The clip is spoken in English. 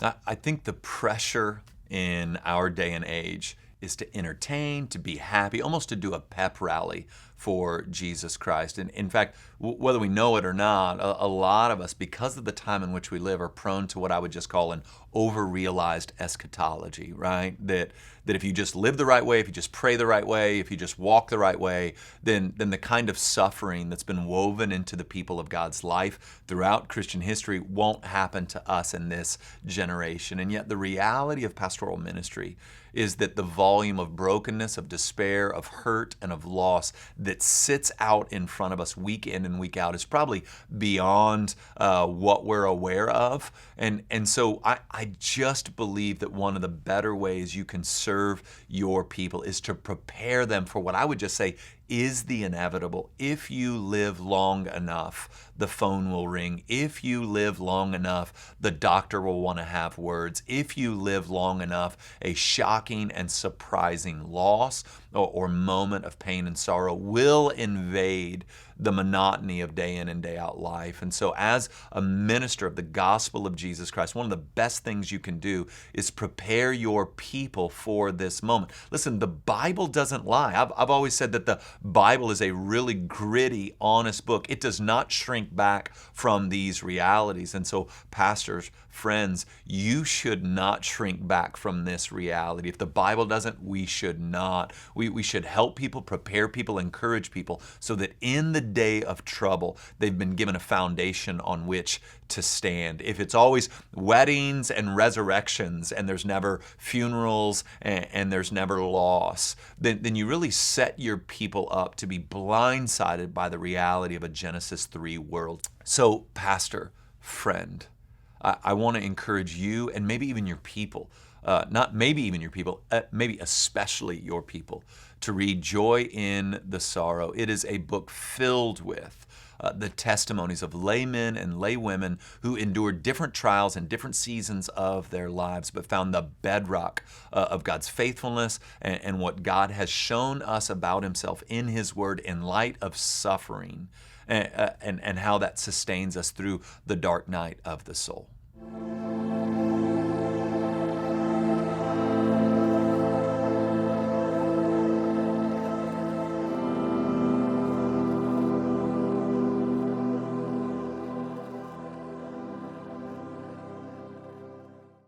I think the pressure in our day and age is to entertain, to be happy, almost to do a pep rally for Jesus Christ. And in fact, whether we know it or not, a lot of us, because of the time in which we live, are prone to what I would just call an over-realized eschatology, right? That if you just live the right way, if you just pray the right way, if you just walk the right way, then the kind of suffering that's been woven into the people of God's life throughout Christian history won't happen to us in this generation. And yet the reality of pastoral ministry is that the volume of brokenness, of despair, of hurt, and of loss that sits out in front of us week in and week out is probably beyond what we're aware of. And so I just believe that one of the better ways you can serve your people is to prepare them for what I would just say is the inevitable. If you live long enough, the phone will ring. If you live long enough, the doctor will want to have words. If you live long enough, a shocking and surprising loss or moment of pain and sorrow will invade the monotony of day in and day out life. And so as a minister of the gospel of Jesus Christ, one of the best things you can do is prepare your people for this moment. Listen, the Bible doesn't lie. I've always said that the Bible is a really gritty, honest book. It does not shrink back from these realities. And so pastors, friends, you should not shrink back from this reality. If the Bible doesn't, we should not. We should help people, prepare people, encourage people so that in the day of trouble, they've been given a foundation on which to stand. If it's always weddings and resurrections and there's never funerals and there's never loss, then you really set your people up to be blindsided by the reality of a Genesis 3 world. So, pastor, friend, I want to encourage you and maybe even your people, not maybe even your people, maybe especially your people, to read Joy in the Sorrow. It is a book filled with the testimonies of laymen and laywomen who endured different trials and different seasons of their lives, but found the bedrock of God's faithfulness and what God has shown us about himself in his word in light of suffering and how that sustains us through the dark night of the soul.